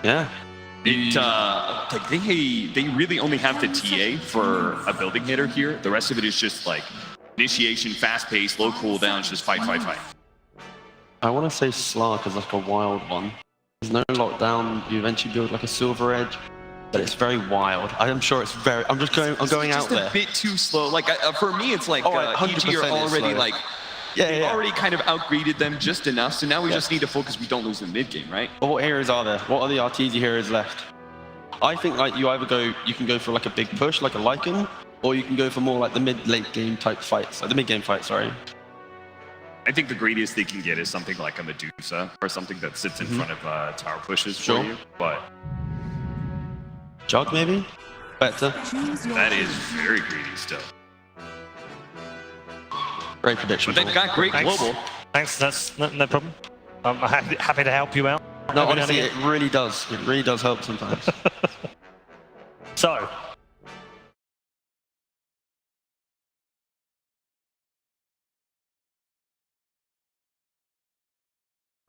Yeah. Like they really only have the TA for a building hitter here. The rest of it is just like initiation, fast pace, low cooldowns, just fight. I want to say Slark is like a wild one. There's no lockdown. You eventually build like a silver edge, but it's very wild. I'm sure it's very. I'm going out there. Just a bit too slow. Like for me, it's like EG are already like. Yeah. Already kind of outgreeded them just enough, so now we just need to focus we don't lose the mid game, right? But what heroes are there? What are the Arteezy heroes left? I think like you can go for like a big push, like a Lycan, or you can go for more like the mid-late game type fights, like the mid-game fight, sorry. I think the greatest they can get is something like a Medusa, or something that sits in front of tower pushes for you, but... Jug, maybe? Better. That is very greedy still. Great prediction. But they've got great global. Thanks, that's no problem. I'm happy to help you out. No, honestly, it really does. It really does help sometimes. So.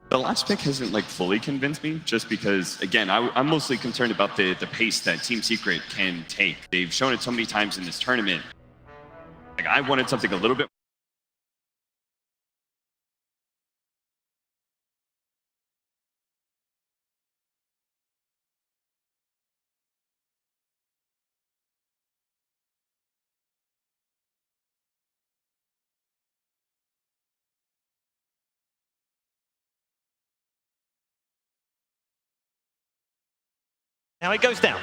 The last pick hasn't like fully convinced me, just because, again, I'm mostly concerned about the pace that Team Secret can take. They've shown it so many times in this tournament. Like, I wanted something a little bit. Now it goes down.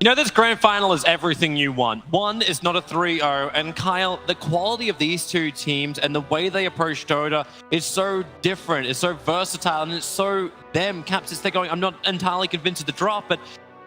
You know, this grand final is everything you want. One is not a 3-0, and Kyle, the quality of these two teams and the way they approach DOTA is so different, it's so versatile, and it's so them. Caps is they're going, I'm not entirely convinced of the drop, but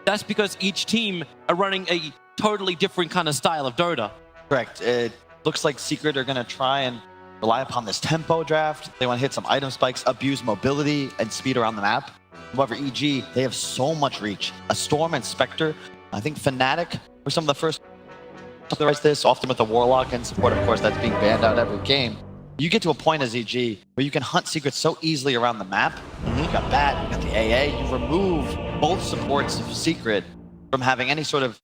that's because each team are running a totally different kind of style of DOTA. Correct. It looks like Secret are going to try and rely upon this tempo draft. They want to hit some item spikes, abuse mobility, and speed around the map. However, EG, they have so much reach. A Storm and Spectre, I think Fnatic were some of the first to realize this, often with the Warlock and support, of course, that's being banned out every game. You get to a point as EG where you can hunt Secrets so easily around the map. You got Bat, you got the AA, you remove both supports of Secret from having any sort of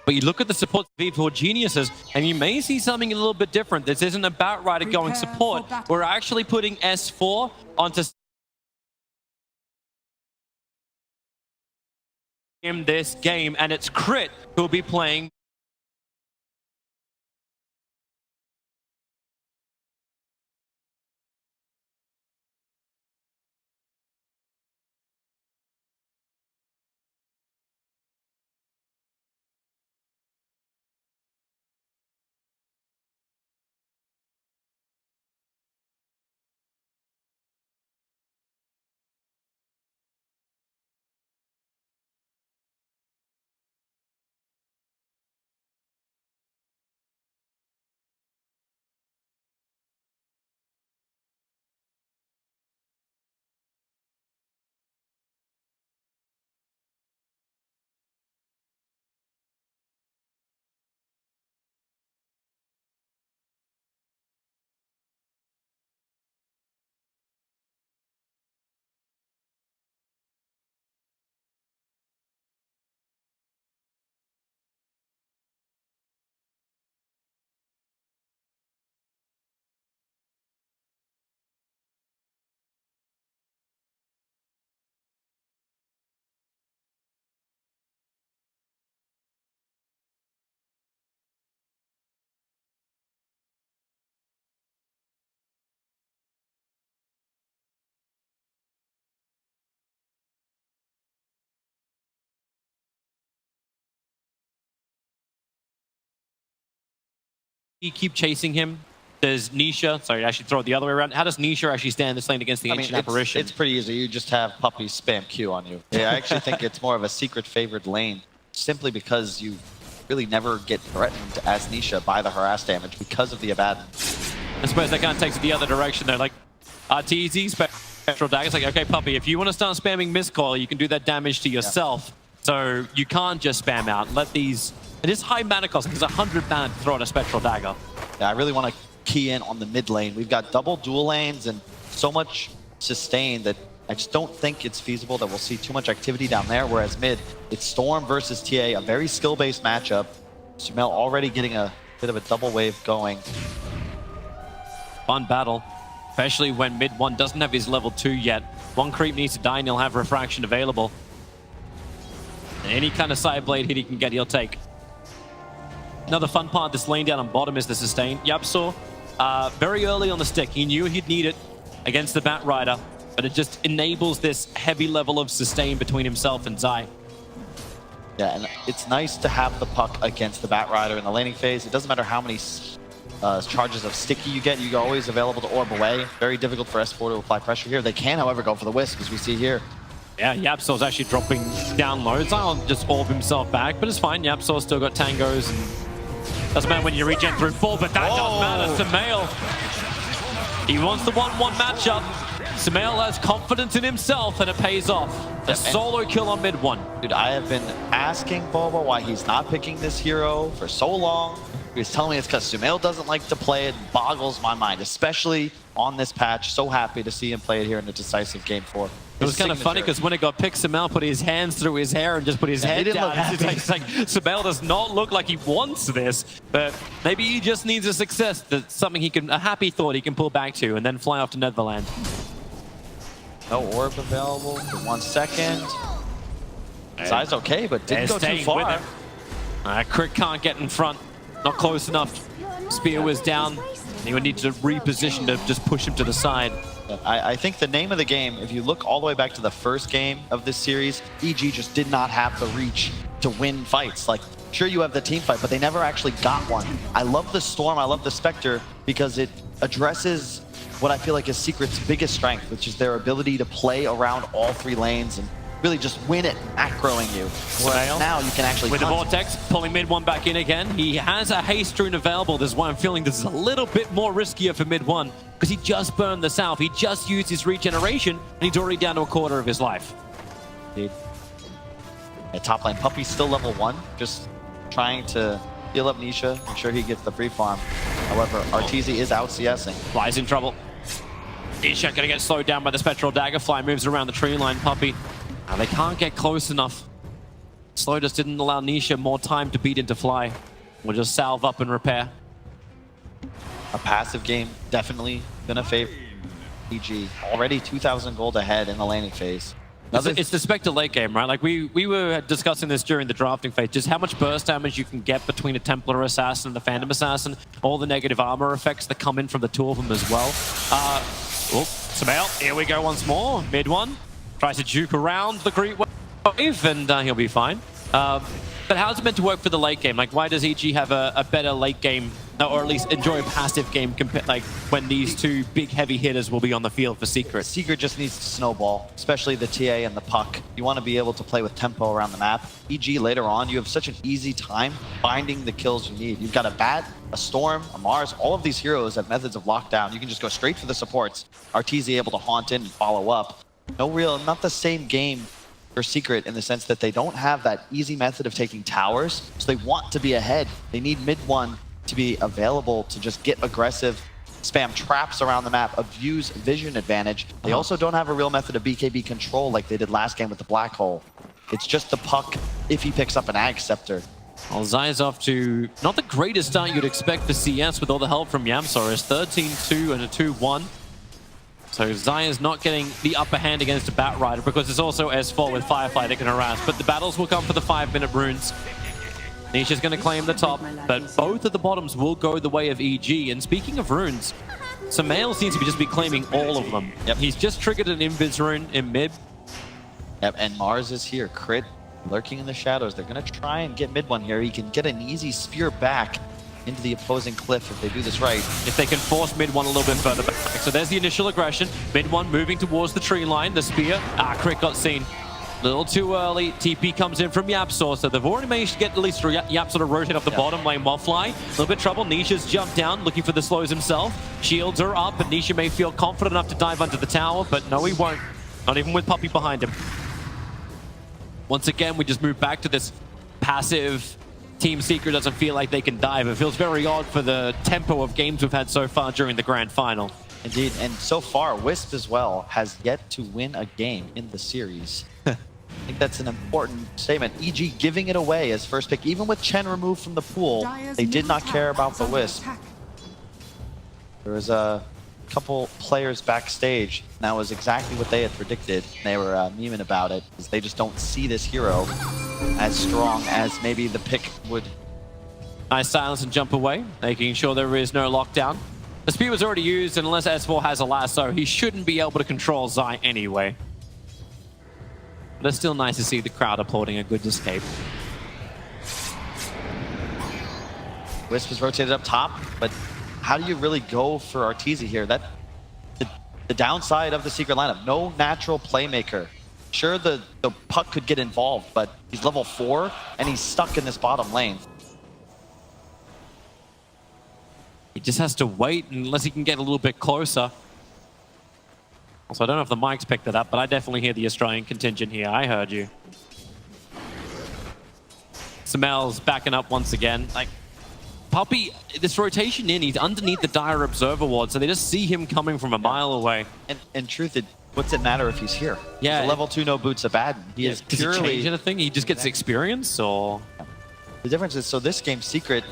But you look at the support V4 Geniuses, and you may see something a little bit different. This isn't about Ryder going support. We're actually putting S4 onto in this game, and it's Crit who'll be playing. You keep chasing him, does Nisha, sorry, actually throw it the other way around. How does Nisha actually stand this lane against the Ancient Apparition? It's pretty easy. You just have Puppy spam Q on you. Yeah, I actually think it's more of a secret favored lane, simply because you really never get threatened as Nisha by the harass damage because of the Abaddon. I suppose that kind of takes it the other direction though. Like RTZ, Spectral Dagger, it's like, okay, Puppy, if you want to start spamming Miscoil, you can do that damage to yourself. Yeah. So you can't just spam out. Let these... It is high mana cost. It's 100 mana to throw out a Spectral Dagger. Yeah, I really want to key in on the mid lane. We've got double dual lanes and so much sustain that I just don't think it's feasible that we'll see too much activity down there, whereas mid, it's Storm versus TA, a very skill-based matchup. Sumail already getting a bit of a double wave going. Fun battle, especially when mid 1 doesn't have his level 2 yet. One creep needs to die and he'll have Refraction available. Any kind of side blade hit he can get, he'll take. Another fun part of this lane down on bottom is the sustain. Yapsaw, very early on the stick, he knew he'd need it against the Bat Rider, but it just enables this heavy level of sustain between himself and Zai. Yeah, and it's nice to have the puck against the Bat Rider in the laning phase. It doesn't matter how many charges of sticky you get, you're always available to orb away. Very difficult for S4 to apply pressure here. They can, however, go for the Wisp, as we see here. Yeah, Yapsaw's actually dropping down low. Zai'll just orb himself back, but it's fine. Yapsaw's still got tangos, and doesn't matter when you regen through 4, but that does matter. Sumail, he wants the 1-1 matchup. Sumail has confidence in himself, and it pays off. A solo kill on mid 1. Dude, I have been asking Boba why he's not picking this hero for so long. He was telling me it's because Sumail doesn't like to play it. Boggles my mind, especially on this patch. So happy to see him play it here in the decisive game 4. It was kind of funny because when it got picked, Sumail put his hands through his hair and just put his head down. It's like Sumail does not look like he wants this, but maybe he just needs a success. That's something he can, a happy thought he can pull back to and then fly off to Netherland. No orb available for 1 second. Zai's okay, but didn't go too far. Crit can't get in front. Not close enough. Spear was down. He would need to reposition to just push him to the side. I think the name of the game, if you look all the way back to the first game of this series, EG just did not have the reach to win fights. Like, sure, you have the team fight, but they never actually got one. I love the Storm, I love the Spectre, because it addresses what I feel like is Secret's biggest strength, which is their ability to play around all 3 lanes and really just win it, macroing you. Well, now you can actually with the Vortex, pulling mid 1 back in again. He has a haste rune available. This is why I'm feeling this is a little bit more riskier for mid 1, because he just burned the South. He just used his regeneration, and he's already down to a quarter of his life. Indeed. At top lane, Puppy's still level 1, just trying to heal up Nisha, make sure he gets the free farm. However, RTZ is out CSing. Fly's in trouble. Nisha gonna get slowed down by the Spectral Dagger. Fly moves around the tree line. Puppy. Now they can't get close enough. Slow just didn't allow Nisha more time to beat into Fly. We'll just salve up and repair. A passive game, definitely gonna favor EG. Already 2,000 gold ahead in the laning phase. It's the Spectre late game, right? Like we were discussing this during the drafting phase, just how much burst damage you can get between a Templar Assassin and the Phantom Assassin, all the negative armor effects that come in from the 2 of them as well. Sumail, here we go once more. Mid 1, tries to juke around the Great Wave, and he'll be fine. But how's it meant to work for the late game? Like, why does EG have a better late game, or at least enjoy a passive game, like when these 2 big heavy hitters will be on the field for Secret? Secret just needs to snowball, especially the TA and the puck. You want to be able to play with tempo around the map. EG later on, you have such an easy time finding the kills you need. You've got a Bat, a Storm, a Mars. All of these heroes have methods of lockdown. You can just go straight for the supports. RTZ able to haunt in and follow up. Not the same game for Secret in the sense that they don't have that easy method of taking towers, so they want to be ahead. They need mid 1 to be available to just get aggressive, spam traps around the map, abuse vision advantage. They also don't have a real method of BKB control like they did last game with the Black Hole. It's just the puck if he picks up an Ag Scepter. Well, Zai's off to not the greatest start you'd expect for CS with all the help from Yamsaurus. 13-2 and a 2-1. So Zai is not getting the upper hand against a Bat Rider because it's also S4 with Firefly that can harass. But the battles will come for the 5-minute runes. Nisha's going to claim the top, but both of the bottoms will go the way of EG. And speaking of runes, Sumail seems to just be claiming all of them. Yep, he's just triggered an Invis rune in mid. Yep, and Mars is here. Crit lurking in the shadows. They're going to try and get mid 1 here. He can get an easy spear back. into the opposing cliff if they do this right. If they can force mid one a little bit further back. So there's the initial aggression. Mid one moving towards the tree line. The spear. Crit got seen. A little too early. TP comes in from YapzOr, so they've already managed to get at least YapzOr to rotate off the bottom lane while Fly. A little bit of trouble. Nisha's jumped down, looking for the slows himself. Shields are up, and Nisha may feel confident enough to dive under the tower, but no, he won't. Not even with Puppey behind him. Once again, we just move back to this passive. Team Secret doesn't feel like they can dive. It feels very odd for the tempo of games we've had so far during the grand final. Indeed, and so far, Wisp as well has yet to win a game in the series. I think that's an important statement. EG giving it away as first pick. Even with Chen removed from the pool, they did not care about the Wisp. There was a couple players backstage, and that was exactly what they had predicted. They were memeing about it, because they just don't see this hero as strong as maybe the pick would. Nice silence and jump away, making sure there is no lockdown. The spear was already used, and unless S4 has a lasso, he shouldn't be able to control Zai anyway. But it's still nice to see the crowd applauding a good escape. Wisp is rotated up top, but how do you really go for Arteezy here? That the downside of the Secret lineup, no natural playmaker. Sure, the puck could get involved, but he's level 4 and he's stuck in this bottom lane. He just has to wait unless he can get a little bit closer. Also, I don't know if the mics picked it up, but I definitely hear the Australian contingent here. I heard you. Samel's backing up once again. Like, Puppey, this rotation in, he's underneath the Dire Observer ward, so they just see him coming from a mile away. And in truth, what's it matter if he's here? Yeah. He's a level 2 no boots Abaddon. He is Does purely... he change anything? He just gets experience, or...? The difference is, so this game, Secret,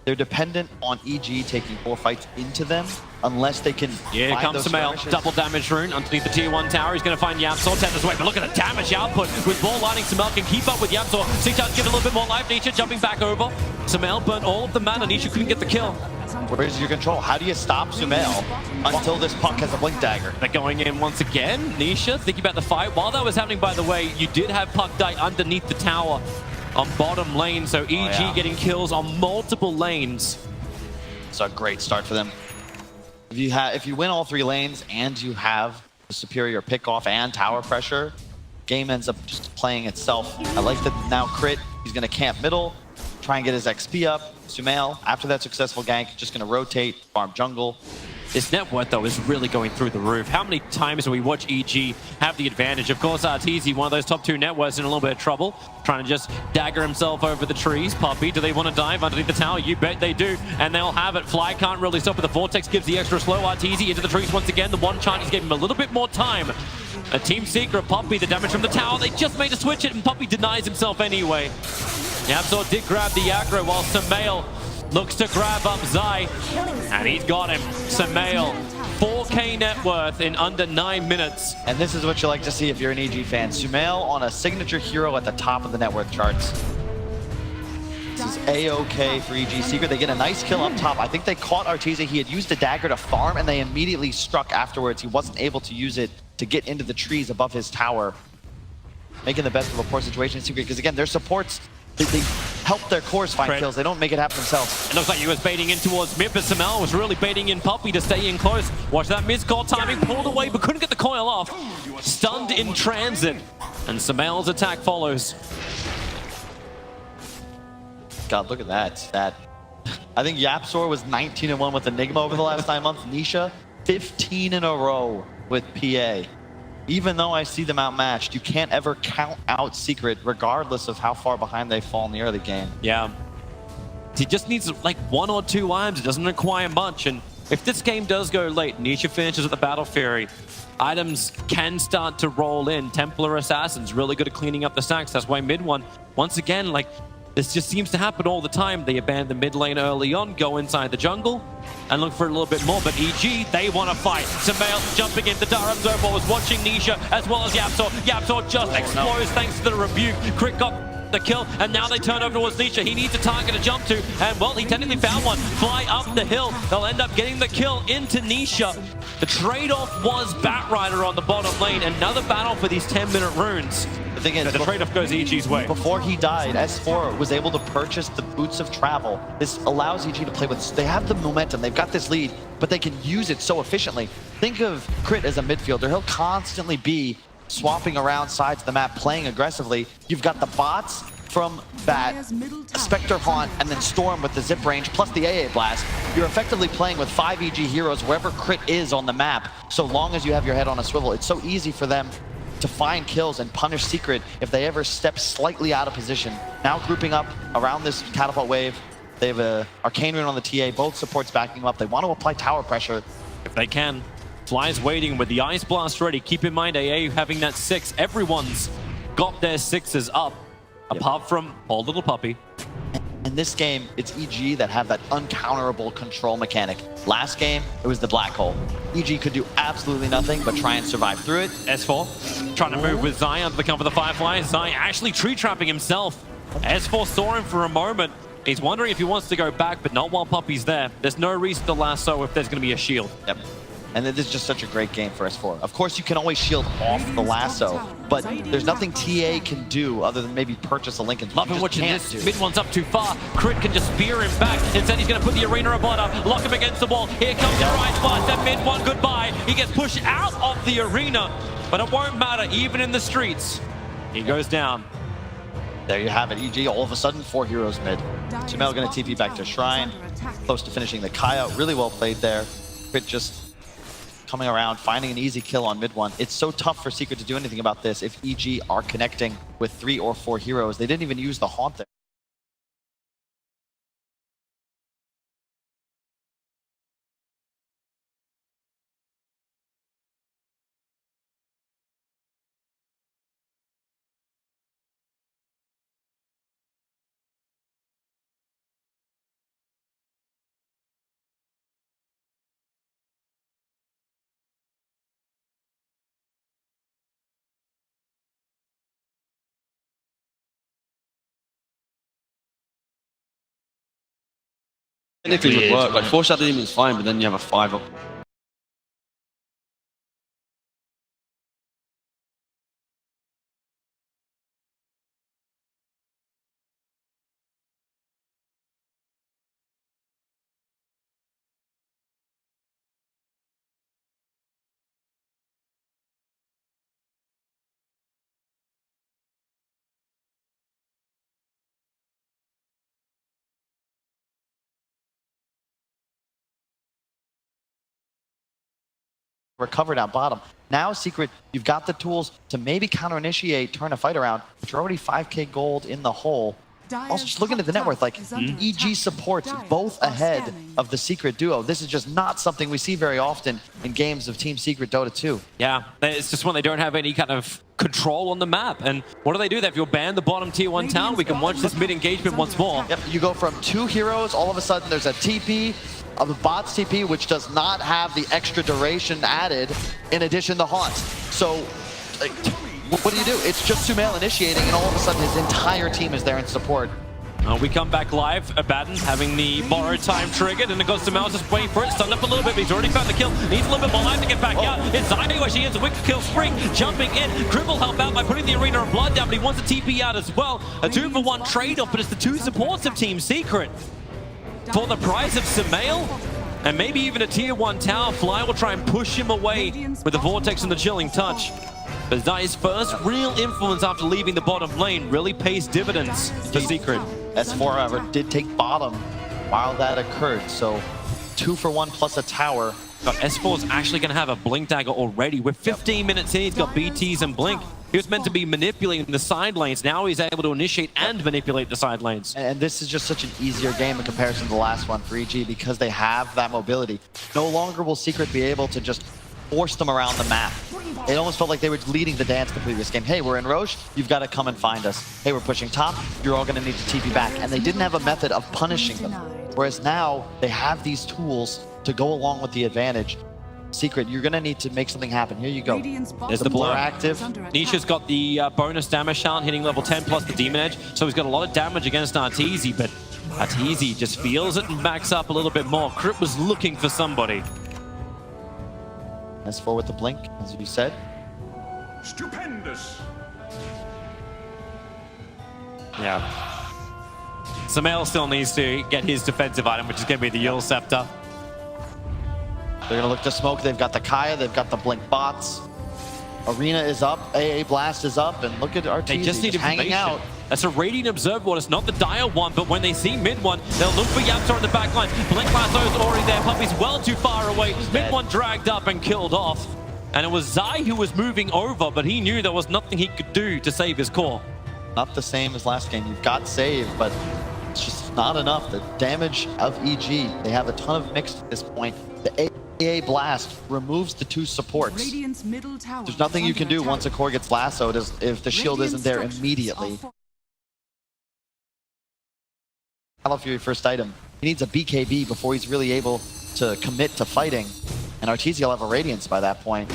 they're dependent on EG taking 4 fights into them unless they can. Here comes Samel, double damage rune underneath the tier 1 tower. He's going to find YapzOr, tethers away, but look at the damage output. With ball lining, Samel can keep up with YapzOr. Singtao give it a little bit more life. Nisha jumping back over. Samel burnt all of the mana. Nisha couldn't get the kill. Where's your control? How do you stop Samel until this puck has a blink dagger? They're going in once again. Nisha thinking about the fight. While that was happening, by the way, you did have puck die underneath the tower on bottom lane, so EG getting kills on multiple lanes. It's a great start for them. If you win all 3 lanes and you have the superior pickoff and tower pressure, game ends up just playing itself. I like that now Crit, he's going to camp middle, try and get his XP up. Sumail, after that successful gank, just going to rotate, farm jungle. This net worth, though, is really going through the roof. How many times do we watch EG have the advantage? Of course, Arteezy, one of those top 2 net worths, in a little bit of trouble, trying to just dagger himself over the trees. Puppey, do they want to dive underneath the tower? You bet they do, and they'll have it. Fly can't really stop it. The Vortex gives the extra slow. Arteezy into the trees once again. The one Chinese gave him a little bit more time. A Team Secret, Puppey, the damage from the tower. They just made a switch it, and Puppey denies himself anyway. YapzOr did grab the aggro, while Sumail looks to grab up Zai, and he's got him. Sumail, 4K net worth in under 9 minutes. And this is what you like to see if you're an EG fan. Sumail on a signature hero at the top of the net worth charts. This is A-OK for EG Secret. They get a nice kill up top. I think they caught Arteezy. He had used a dagger to farm, and they immediately struck afterwards. He wasn't able to use it to get into the trees above his tower. Making the best of a poor situation in Secret, because again, their supports, they help their cores find kills. They don't make it happen themselves. It looks like he was baiting in towards mid, but Samel was really baiting in Puppey to stay in close. Watch that mid-call timing, pulled away, but couldn't get the coil off. Stunned in transit, and Samel's attack follows. God, look at that. I think YapzOr was 19-1 with Enigma over the last 9 months. Nisha, 15 in a row with PA. Even though I see them outmatched, you can't ever count out Secret, regardless of how far behind they fall in the early game. Yeah. He just needs like 1 or 2 items. It doesn't require much. And if this game does go late, Nisha finishes with the Battle Fury, items can start to roll in. Templar Assassins, really good at cleaning up the stacks. That's why mid one, once again, like, this just seems to happen all the time. They abandon the mid lane early on, go inside the jungle, and look for a little bit more. But EG, they want to fight. Sumail jumping in. The Dire Observer was watching Nisha as well as YapzOr. YapzOr just explodes thanks to the rebuke. Crit got the kill, and now they turn over towards Nisha. He needs a target to jump to, and well, he technically found one. Fly up the hill. They'll end up getting the kill into Nisha. The trade-off was Batrider on the bottom lane. Another battle for these 10-minute runes. The thing is, The trade-off goes EG's way. before he died, S4 was able to purchase the Boots of Travel. This allows EG to play with, they have the momentum, they've got this lead, but they can use it so efficiently. Think of Crit as a midfielder. He'll constantly be swapping around sides of the map, playing aggressively. You've got the bots from that Spectre Haunt and then Storm with the zip range plus the AA Blast. You're effectively playing with 5 EG heroes wherever Crit is on the map, so long as you have your head on a swivel. It's so easy for them to find kills and punish Secret if they ever step slightly out of position. Now grouping up around this catapult wave. They have a Arcane Rune on the TA, both supports backing them up. They want to apply tower pressure. If they can. Fly's waiting with the Ice Blast ready. Keep in mind, AA having that 6. Everyone's got their 6s up, apart from poor little puppy. In this game, it's EG that have that uncounterable control mechanic. Last game, it was the black hole. EG could do absolutely nothing but try and survive through it. S4 trying to move with Zai under the cover of the Firefly. Zai actually tree trapping himself. S4 saw him for a moment. He's wondering if he wants to go back, but not while Puppy's there. There's no reason to lasso if there's going to be a shield. Yep. And this is just such a great game for S4. Of course, you can always shield off the lasso, but there's nothing TA can do other than maybe purchase a Lincoln. Loving watching this. Mid one's up too far. Crit can just spear him back. Instead, he's going to put the arena above up, lock him against the wall. Here comes the Ice Blast. That mid one, goodbye. He gets pushed out of the arena, but it won't matter, even in the streets. He goes down. There you have it, EG, all of a sudden, 4 heroes mid. Jamel going to TP back to Shrine, close to finishing the Kaya. Really well played there. Crit just coming around, finding an easy kill on mid one. It's so tough for Secret to do anything about this if EG are connecting with 3 or 4 heroes. They didn't even use the Haunt there. Technically would work. Like foreshadowing is fine, but then you have a 5 up. Recover down bottom. Now, Secret, you've got the tools to maybe counter-initiate, turn a fight around, but you're already 5k gold in the hole. Also, just looking at the net worth, like, EG supports both ahead of the Secret duo. This is just not something we see very often in games of Team Secret Dota 2. Yeah, it's just when they don't have any kind of control on the map. And what do they do? If you'll ban the bottom tier 1 town, we can watch this mid-engagement once more. Yep, you go from 2 heroes, all of a sudden there's a TP, of the bot's TP, which does not have the extra duration added, in addition to Haunts. So, like, what do you do? It's just Sumail initiating, and all of a sudden his entire team is there in support. We come back live. Abaddon having the borrowed time triggered, and it goes to Mouse just waiting for it. Stunned up a little bit, but he's already found the kill. Needs a little bit more time to get back out. It's Zai where she ends a wicked kill. Spring jumping in. Crib will help out by putting the arena of blood down, but he wants a TP out as well. A 2-for-1 trade-off, but it's the 2 supports of Team Secret. For the price of Sumail, and maybe even a tier 1 tower, Fly will try and push him away with the Vortex and the Chilling Touch. But Zai's first real influence after leaving the bottom lane really pays dividends for Secret. S4, however, did take bottom while that occurred, so 2-for-1 plus a tower. But S4's actually going to have a Blink Dagger already. We're 15 minutes in, he's got BTs and Blink. He was meant to be manipulating the side lanes. Now he's able to initiate and manipulate the side lanes. And this is just such an easier game in comparison to the last one for EG because they have that mobility. No longer will Secret be able to just force them around the map. It almost felt like they were leading the dance the previous game. Hey, we're in Roche, you've got to come and find us. Hey, we're pushing top, you're all going to need to TP back. And they didn't have a method of punishing them. Whereas now, they have these tools to go along with the advantage. Secret, you're going to need to make something happen. Here you go. There's the blow. Active. Nisha's got the bonus damage challenge, hitting level 10 plus the Demon Edge. So he's got a lot of damage against Arteezy, but Arteezy just feels it and backs up a little bit more. Crip was looking for somebody. S4 with the blink, as you said. Stupendous. Yeah. Sumail still needs to get his defensive item, which is going to be the Yule Scepter. They're gonna look to smoke. They've got the Kaya, they've got the Blink bots. Arena is up, AA Blast is up, and look at Arteezy They just need hanging out. That's a Radiant Observer. It's not the dire one, but when they see mid one, they'll look for Yaptor in the back line. Blink Lasso's already there. Puppy's well too far away. Mid one dragged up and killed off. And it was Zai who was moving over, but he knew there was nothing he could do to save his core. Not the same as last game. You've got save, but it's just not enough. The damage of EG, they have a ton of mix at this point. The AA Blast removes the two supports. Radiant's middle tower There's nothing you can do once a core gets lassoed if the shield isn't there immediately. Fury first item. He needs a BKB before he's really able to commit to fighting. And Arteezy will have a Radiance by that point.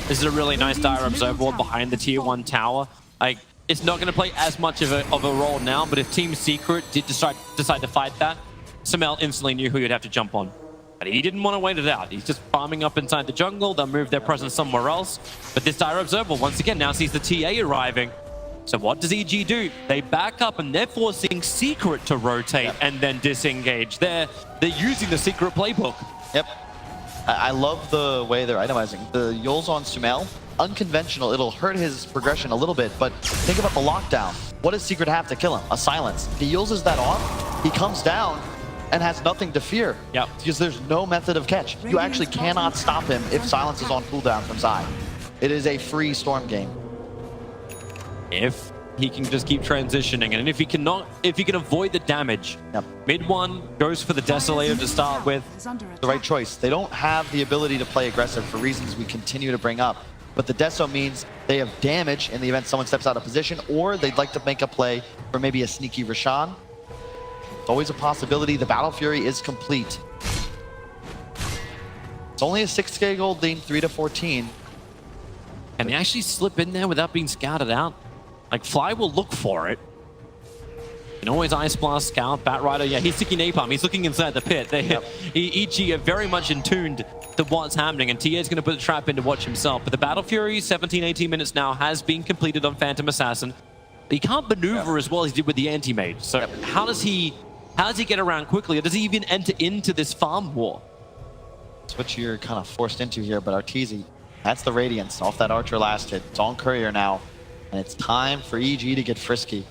This is a really nice dire observer ward behind the tier 1 tower. Like, it's not going to play as much of a role now, but if Team Secret did decide to fight that, Sumail instantly knew who he'd have to jump on. But he didn't want to wait it out. He's just farming up inside the jungle. They'll move their presence somewhere else. But this dire observer, once again, now sees the TA arriving. So what does EG do? They back up and they're forcing Secret to rotate and then disengage. They're using the Secret playbook. Yep. I love the way they're itemizing. The Yule's on Sumail, unconventional. It'll hurt his progression a little bit, but think about the lockdown. What does Secret have to kill him? A silence. If he uses that off, he comes down and has nothing to fear. Yep. Because there's no method of catch. You actually cannot stop him if silence is on cooldown from Zai. It is a free Storm game. If he can just keep transitioning, and if he can avoid the damage. Yep. Mid one goes for the Desolator to start with. The right choice. They don't have the ability to play aggressive for reasons we continue to bring up. But the Deso means they have damage in the event someone steps out of position, or they'd like to make a play for maybe a sneaky Roshan. It's always a possibility. The Battle Fury is complete. It's only a 6k gold lead, 3 to 14. Can they actually slip in there without being scouted out? Like, Fly will look for it. You can always Ice Blast, Scout, Bat Rider. Yeah, he's sticking Napalm. He's looking inside the pit. EG are very much in tuned to what's happening, and TA is going to put the trap in to watch himself. But the Battle Fury, 17, 18 minutes now, has been completed on Phantom Assassin. But he can't maneuver as well as he did with the Anti-Mage. So how does he get around quickly? Or does he even enter into this farm war? That's what you're kind of forced into here, but Arteezy, that's the Radiance off that Archer last hit. It's on Courier now. And it's time for EG to get frisky.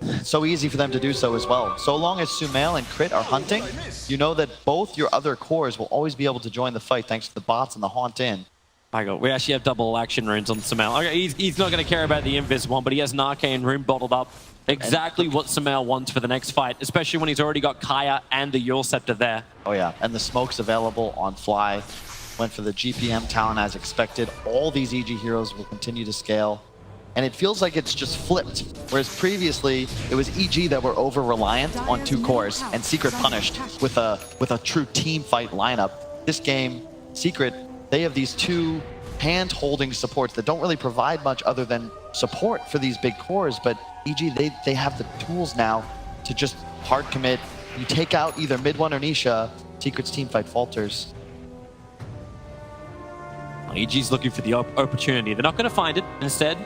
It's so easy for them to do so as well. So long as Sumail and Crit are hunting, you know that both your other cores will always be able to join the fight thanks to the bots and the Haunt in. My God, we actually have double action runes on Sumail. Okay, he's not going to care about the Invis one, but he has an Arcane rune bottled up. Exactly what Sumail wants for the next fight, especially when he's already got Kaya and the Yule Scepter there. Oh yeah, and the smoke's available on Fly. Went for the GPM talent as expected. All these EG heroes will continue to scale. And it feels like it's just flipped. Whereas previously, it was EG that were over-reliant on two cores and Secret punished with a true team fight lineup. This game, Secret, they have these two hand-holding supports that don't really provide much other than support for these big cores, but EG, they have the tools now to just hard commit. You take out either mid one or Nisha, Secret's team fight falters. EG's looking for the opportunity. They're not going to find it. Instead,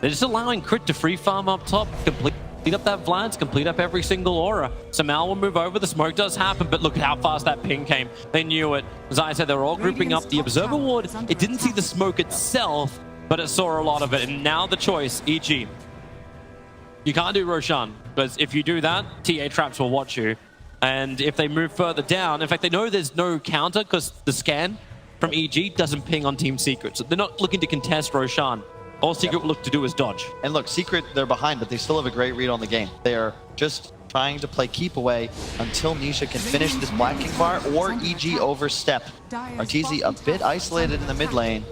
they're just allowing Crit to free farm up top, complete up that Vlads, complete up every single aura. Sumail will move over. The smoke does happen, but look at how fast that ping came. They knew it. As I said, they were all grouping up. The Observer Ward, it didn't see the smoke itself, but it saw a lot of it. And now the choice, EG. You can't do Roshan, because if you do that, TA traps will watch you. And if they move further down, in fact, they know there's no counter because the scan from EG doesn't ping on Team Secret. So they're not looking to contest Roshan. All Secret will look to do is dodge. And look, Secret, they're behind, but they still have a great read on the game. They are just trying to play keep away until Nisha can finish this Black King bar or EG overstep. Arteezy a bit isolated in the mid lane.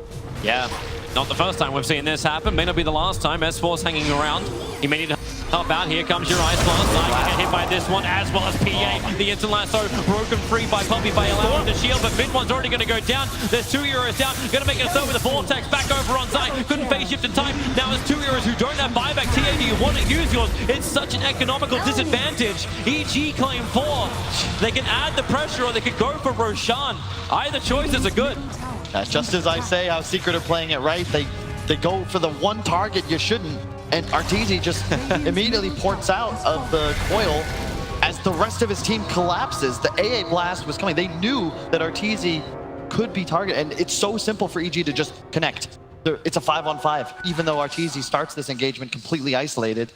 Yeah, not the first time we've seen this happen. May not be the last time. S4's hanging around. He may need to help out. Here comes your Ice Blast. I get hit by this one as well as PA. The instant lasso broken free by Puppy by allowing the shield, but mid one's already going to go down. There's 2 heroes down. Going to make it so with the Vortex back over on Zai. Couldn't phase shift in time. Now there's 2 heroes who don't have buyback. TA, do you want to use yours? It's such an economical disadvantage. EG claim 4. They can add the pressure or they could go for Roshan. Either choices are good. That's just as I say how Secret are playing it right. They go for the one target you shouldn't. And Arteezy just immediately ports out of the coil as the rest of his team collapses. The AA blast was coming. They knew that Arteezy could be targeted, and it's so simple for EG to just connect. It's a 5-on-5, even though Arteezy starts this engagement completely isolated.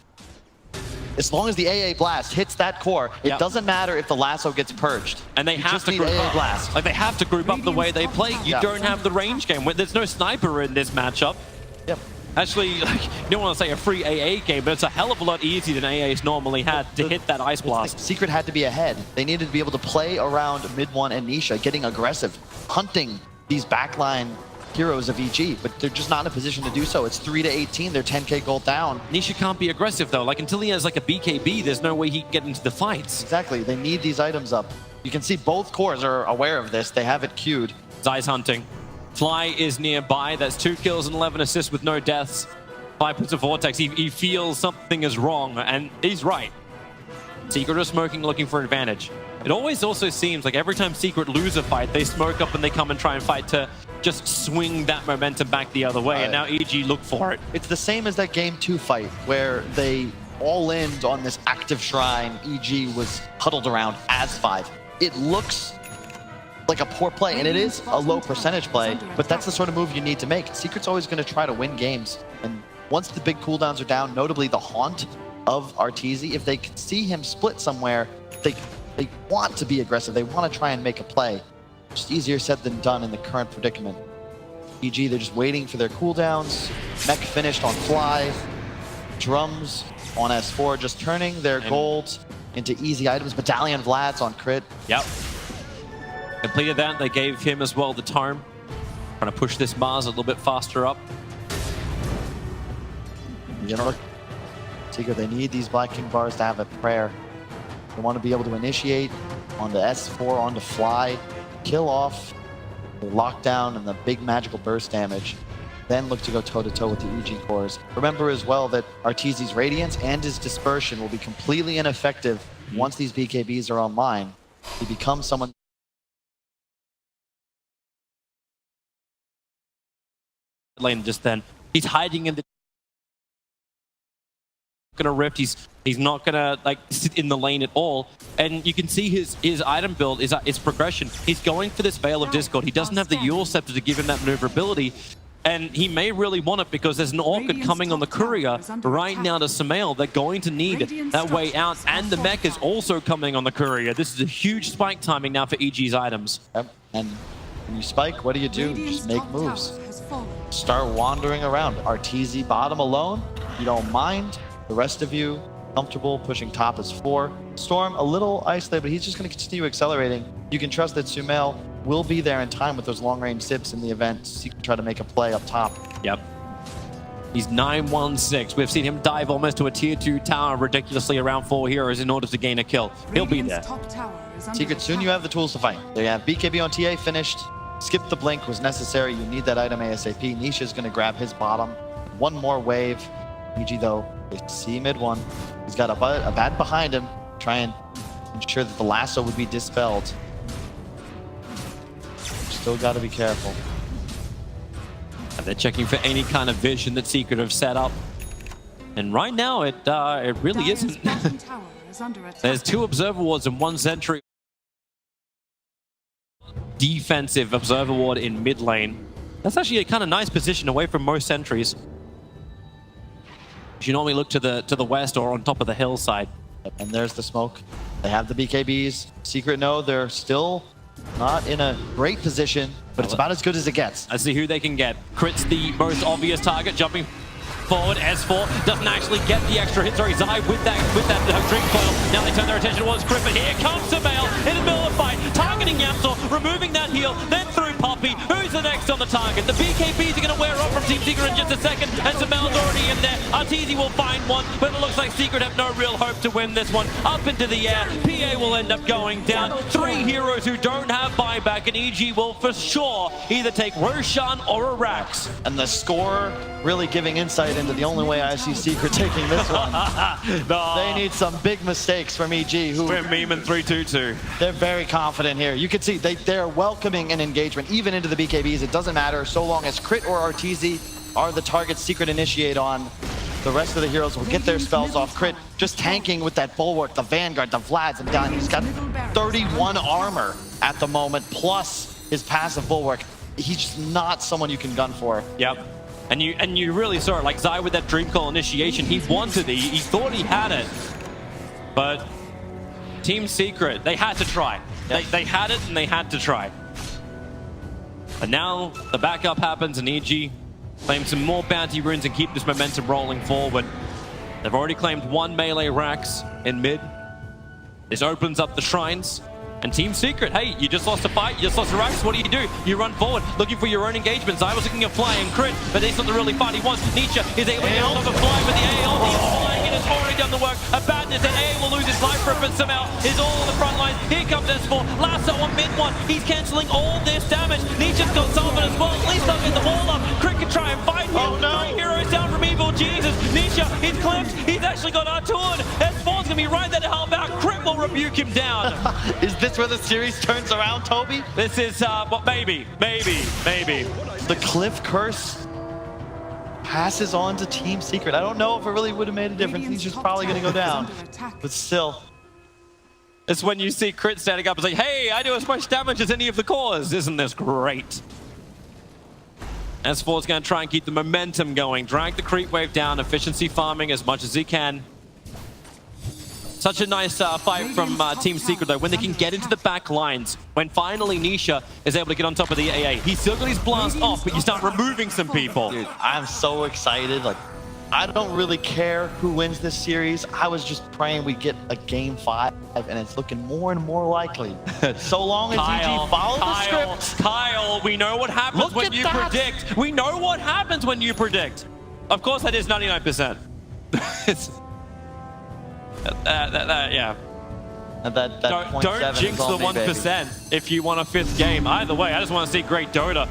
As long as the AA blast hits that core, it doesn't matter if the lasso gets purged. And they have to group AA up. blast. Like, they have to group up the way they play. You don't have the range game. There's no sniper in this matchup. Yep. Actually, like, you don't want to say a free AA game, but it's a hell of a lot easier than AA's normally had to hit that Ice Blast. Secret had to be ahead. They needed to be able to play around mid-1 and Nisha, getting aggressive, hunting these backline heroes of EG, but they're just not in a position to do so. It's 3-18, they're 10k gold down. Nisha can't be aggressive though. Like, until he has like a BKB, there's no way he can get into the fights. Exactly, they need these items up. You can see both cores are aware of this. They have it queued. Zai's hunting. Fly is nearby. That's 2 kills and 11 assists with no deaths. Fly puts a vortex. He feels something is wrong, and he's right. Secret are smoking, looking for advantage. It always also seems like every time Secret lose a fight, they smoke up and they come and try and fight to just swing that momentum back the other way, and now EG look for it. It's the same as that Game 2 fight, where they all in on this active shrine EG was huddled around as 5. It looks like a poor play, and it is a low percentage play, but that's the sort of move you need to make. Secret's always going to try to win games, and once the big cooldowns are down, notably the haunt of Arteezy, if they can see him split somewhere, they want to be aggressive. They want to try and make a play. Just easier said than done in the current predicament. EG, they're just waiting for their cooldowns. Mech finished on Fly. Drums on S4, just turning their gold into easy items. Battalion Vlad's on crit. Yep. Completed that. They gave him as well the tome. Trying to push this Mars a little bit faster up. You know, Secret, they need these Black King bars to have a prayer. They want to be able to initiate onto S4, onto Fly, kill off the lockdown and the big magical burst damage, then look to go toe-to-toe with the EG cores. Remember as well that Arteezy's Radiance and his Dispersion will be completely ineffective once these BKBs are online. He becomes someone lane just then. He's hiding in the gonna rift. He's not gonna like sit in the lane at all, and you can see his item build is progression. He's going for this Veil of Discord. He doesn't have the Yule Scepter to give him that maneuverability, and he may really want it because there's an Orchid coming on the Courier right now to Samael. They're going to need that way out, and the Mech is also coming on the Courier. This is a huge spike timing now for EG's items. Yep. And when you spike, what do? Just make moves. Start wandering around. Arteezy bottom alone. You don't mind. The rest of you comfortable pushing top as 4. Storm a little isolated, but he's just going to continue accelerating. You can trust that Sumail will be there in time with those long-range zips in the event, so you can try to make a play up top. Yep. He's 9-1-6. We've seen him dive almost to a tier 2 tower ridiculously around 4 heroes in order to gain a kill. He'll be there. Secret, soon you have the tools to fight. There you have BKB on TA finished. Skip the blink was necessary. You need that item ASAP. Nisha's going to grab his bottom. One more wave. EG though, they see mid-1. He's got a bad behind him. Try and ensure that the lasso would be dispelled. Still got to be careful. And they're checking for any kind of vision that Secret have set up. And right now, it really isn't. There's 2 Observer Wards and 1 Sentry. Defensive Observer Ward in mid lane. That's actually a kind of nice position away from most sentries. You normally look to the west or on top of the hillside. And there's the smoke. They have the BKBs. Secret know they're still not in a great position, but it's about as good as it gets. Let's see who they can get. Crit's the most obvious target, jumping forward. S4 doesn't actually get the extra hit. Sorry, Zai with that drink coil. Now they turn their attention towards Crit, but here comes Samael in the middle of the fight, targeting Yamsor, removing that heal, then through Poppy. Who's the next on the target? The BKBs are going to wear off from Team Secret in just a second, and Samael's already in there. Arteezy will find one, but it looks like Secret have no real hope to win this one. Up into the air, PA will end up going down. 3 heroes who don't have buyback, and EG will for sure either take Roshan or Arax. And the score really giving insight into the only way I see Secret taking this one. No. They need some big mistakes from EG, who We're memeing 3-2-2. they're very confident here. You can see they're welcoming an engagement, even into the BKBs. It doesn't matter so long as Crit or Arteezy are the targets Secret initiate on. The rest of the heroes will get their spells off. Crit just tanking with that bulwark, the Vanguard, the Vlads, and down. He's got 31 armor at the moment, plus his passive bulwark. He's just not someone you can gun for. Yep. And you really saw it, like Zai with that Dream Call initiation. He wanted it. He thought he had it. But Team Secret, they had to try. Yep. They had it and they had to try. But now the backup happens and EG claims some more bounty runes and keep this momentum rolling forward. They've already claimed 1 melee Rax in mid. This opens up the shrines. And Team Secret, hey, you just lost a fight, you just lost a Rax, what do? You run forward, looking for your own engagements. I was looking at Fly and Crit, but he's not the really fight he wants. Nietzsche is able to get hold of a Fly, but the AL, he's flying in, has already done the work. A badness, and AA will lose his life for it, but somehow is all on the front lines. Here comes S4, Lasso on mid one, he's cancelling all this damage. Nietzsche's got Sullivan as well, at least they'll get the wall up. Crit can try and fight him. Oh no! 3 heroes down from Evil Jesus. Nietzsche, he's clipped, he's actually got Artured. S4's gonna be right there to help out. Crit will rebuke him down. Is this where the series turns around, Toby? This is, well, maybe. The Cliff Curse passes on to Team Secret. I don't know if it really would have made a difference. He's just probably going to go down. But still. It's when you see Crit standing up and say, hey, I do as much damage as any of the cores. Isn't this great? S4's going to try and keep the momentum going. Drag the creep wave down, efficiency farming as much as he can. Such a nice fight from Team Secret, though, when they can get into the back lines. When finally Nisha is able to get on top of the AA. He's still got his blast off, but you start removing some people. Dude, I'm so excited. Like, I don't really care who wins this series. I was just praying we get a game 5, and it's looking more and more likely. So long as EG follows the script. Kyle, we know what happens Look when at you that. predict. We know what happens when you predict. Of course, that is 99%. It's... yeah. And that Don't 0.7 is jinx the on me, 1% baby. if you want a 5th game. Either way, I just want to see great Dota.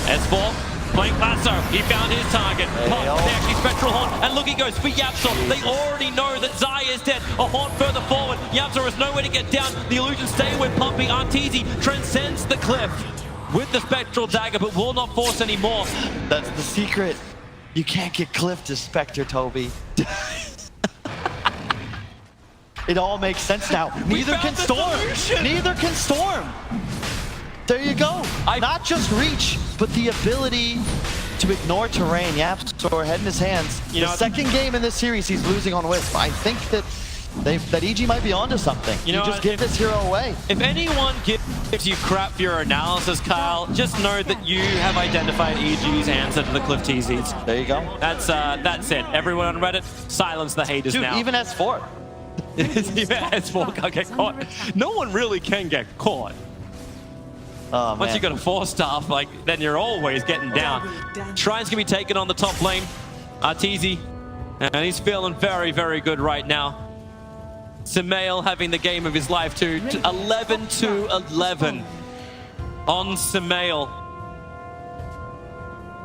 S4 playing Lasso. He found his target. They actually Spectral Horn. And look, he goes for Yapsor. They already know that Zai is dead. A Horn further forward. Yapsor has nowhere to get down. The illusions stay with Pumpy. Arteezy transcends the cliff with the Spectral Dagger, but will not force anymore. That's the secret. You can't get Cliff to Spectre, Toby. It all makes sense now. Neither can Storm. Neither can Storm. There you go. Not just reach, but the ability to ignore terrain. Yapsor head in his hands. You know, the second game in this series, he's losing on Wisp. I think that EG might be onto something. You just give this hero away. If anyone gives you crap for your analysis, Kyle, just know that you have identified EG's answer to the Cliff TZs. There you go. That's it. Everyone on Reddit, silence the haters now. Dude, even S4. S4 can't get caught. No one really can get caught. Oh, Once man. you got a 4-star, like, then you're always getting down. Shrine's gonna be taken on the top lane. Arteezy, and he's feeling very, very good right now. Samael having the game of his life too. 11-11 on Samael.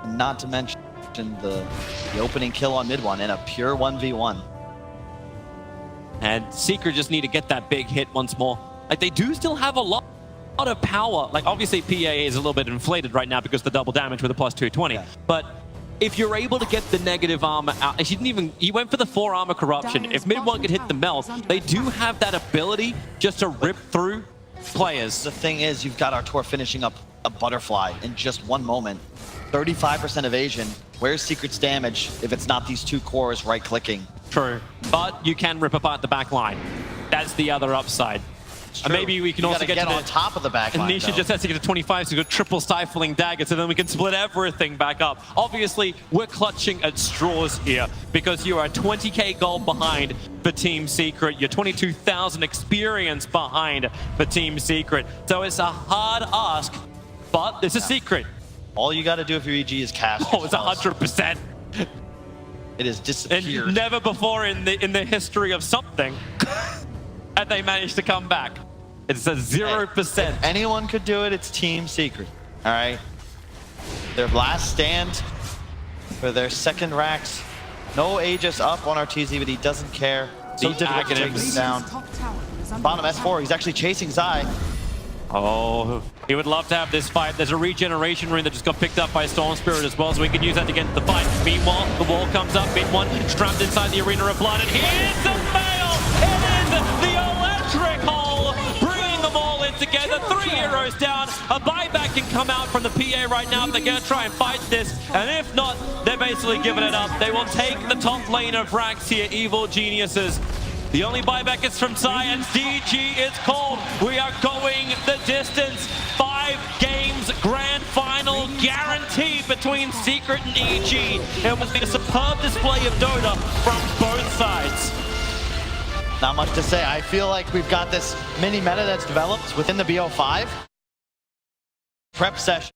Not to mention the opening kill on mid one in a pure 1v1. And Secret just need to get that big hit once more. Like, they do still have a lot of power. Like, obviously PA is a little bit inflated right now because of the double damage with a plus 220. Yeah. But if you're able to get the negative armor out, he went for the 4 armor corruption. If mid one could hit the melt, they do have that ability just to rip through players. The thing is, you've got Artur finishing up a butterfly in just one moment. 35% evasion. Where's Secret's damage if it's not these 2 cores right-clicking? True, but you can rip apart the back line. That's the other upside. And maybe we can also get to on top of the back line. And Nisha just has to get to 25, so we've got triple stifling dagger, so then we can split everything back up. Obviously, we're clutching at straws here because you are 20k gold behind for Team Secret. You're 22,000 experience behind for Team Secret. So it's a hard ask, but it's a secret. All you got to do if you're EG is cast. Oh, it's 100%. It is disappeared. And never before in the history of something and they managed to come back. It's a 0%. If anyone could do it, it's Team Secret. All right. Their last stand for their second Rax. No Aegis up on Arteezy, but he doesn't care. So difficult to take this down. Bottom S4, he's actually chasing Zai. Oh, he would love to have this fight. There's a regeneration rune that just got picked up by Storm Spirit as well, so we can use that to get into the fight. Meanwhile, the wall comes up. Mid-1 strapped inside the Arena of Blood, and here's the fail! It is the electric hole, bringing them all in together. 3 heroes down. A buyback can come out from the PA right now if they're going to try and fight this, and if not, they're basically giving it up. They will take the top lane of Rax here, Evil Geniuses. The only buyback is from Psy, and DG is called. We are going the distance. 5 games, grand final guaranteed between Secret and EG. It will be a superb display of Dota from both sides. Not much to say. I feel like we've got this mini meta that's developed within the BO5. Prep session.